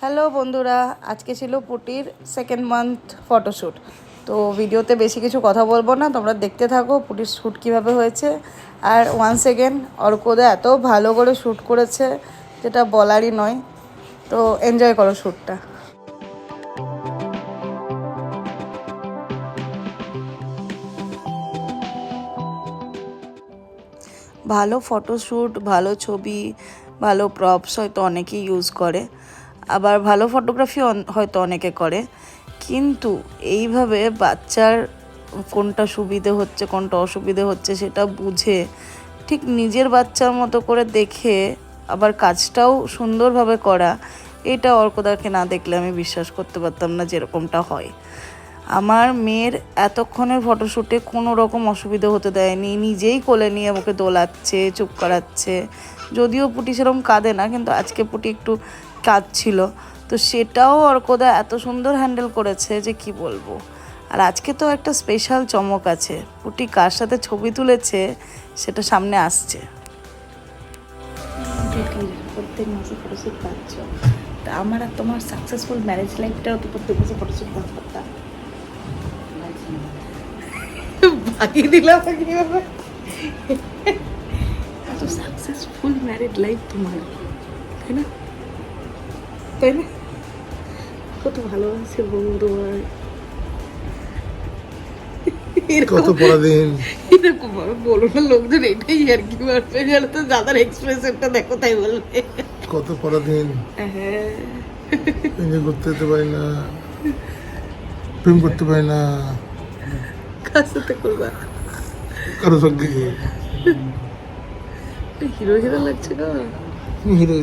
Hello বন্ধুরা, আজকে ছিল পুটির সেকেন্ড মান্থ ফটোশ্যুট। তো ভিডিওতে বেশি কিছু কথা বলবো না, তোমরা দেখতে থাকো পুটির শ্যুট কীভাবে হয়েছে। আর ওয়ান্স এগেন অর্কদা এত ভালো করে শ্যুট করেছে যেটা বলারই নয়। তো এনজয় করো শ্যুটটা। ভালো ফটোশ্যুট, ভালো ছবি, ভালো প্রপস হয়তো অনেকেই ইউজ করে, আবার ভালো ফটোগ্রাফি হয়তো অনেকে করে, কিন্তু এইভাবে বাচ্চার কোনটা সুবিধে হচ্ছে কোনটা অসুবিধে হচ্ছে সেটা বুঝে ঠিক নিজের বাচ্চার মতো করে দেখে আবার কাজটাও সুন্দরভাবে করা, এটা অর্কদাকে না দেখলে আমি বিশ্বাস করতে পারতাম না যেরকমটা হয়। আমার মেয়ের এতক্ষণের ফটোশ্যুটে কোনো রকম অসুবিধা হতে দেয়নি, নিজেই কোলে নিয়ে ওকে দোলাচ্ছে, চুপ করাচ্ছে। যদিও পুটি সেরকম কাঁদে না, কিন্তু আজকে পুটি একটু কাঁদছিল, তো সেটাও অর্কদা এত সুন্দর হ্যান্ডেল করেছে যে কি বলবো। আর আজকে তো একটা স্পেশাল চমক আছে, পুটি কার সাথে ছবি তুলেছে সেটা সামনে আসছে। প্রত্যেক মাসে ফটোশ্যুট পাচ্ছ, তা আমার আর তোমার সাকসেসফুল ম্যারেজ লাইফটাও তো প্রত্যেক মাসে ফটোশ্যুট করতাম। বাকি দিলাম কিভাবে? এত সাকসেসফুল ম্যারিড লাইফ তোমার, তাই না? তাই না? কত ভালোবাসে বউ তোমার। কত পরাধীন, এরকম ভাবে বলো না, লোকজন এটাই আর কি মারবে, জানো তো দাদার এক্সপ্রেশনটা দেখো তাই বলবে। কত পরাধীন, হ্যাঁ, এনজয় করতে যেতে পারি না, প্রেম করতে পারি না, কার সাথে করবা? কারো সঙ্গে হিরো হিরো লাগছে গো। হিরো